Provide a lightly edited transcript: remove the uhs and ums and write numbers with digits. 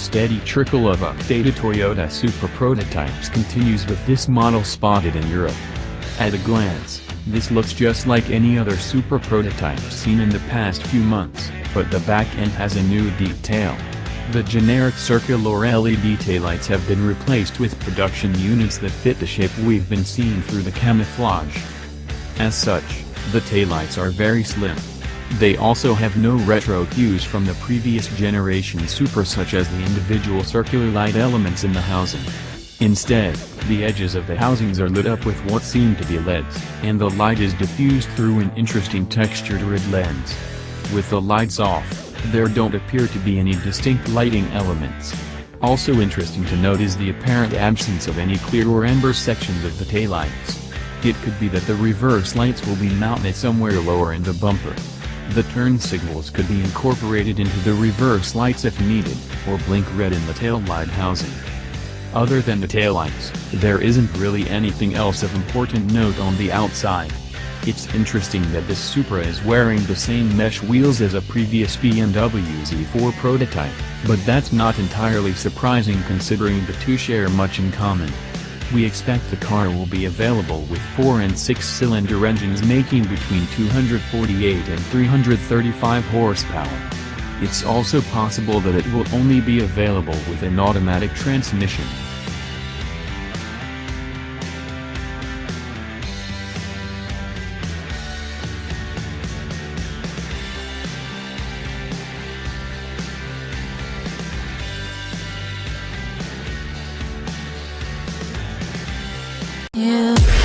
steady trickle of updated Toyota Supra prototypes continues with this model spotted in Europe. At a glance, this looks just like any other Supra prototype seen in the past few months, but the back end has a new detail. The generic circular LED taillights have been replaced with production units that fit the shape we've been seeing through the camouflage. As such, the taillights are very slim. They also have no retro hues from the previous generation Supra, such as the individual circular light elements in the housing. Instead, the edges of the housings are lit up with what seem to be LEDs, and the light is diffused through an interesting textured red lens. With the lights off, there don't appear to be any distinct lighting elements. Also interesting to note is the apparent absence of any clear or amber sections of the taillights. It could be that the reverse lights will be mounted somewhere lower in the bumper. The turn signals could be incorporated into the reverse lights if needed, or blink red in the tail light housing. Other than the taillights, there isn't really anything else of important note on the outside. It's interesting that this Supra is wearing the same mesh wheels as a previous BMW Z4 prototype, but that's not entirely surprising considering the two share much in common. We expect the car will be available with 4 and 6-cylinder engines making between 248 and 335 horsepower. It's also possible that it will only be available with an automatic transmission. Yeah.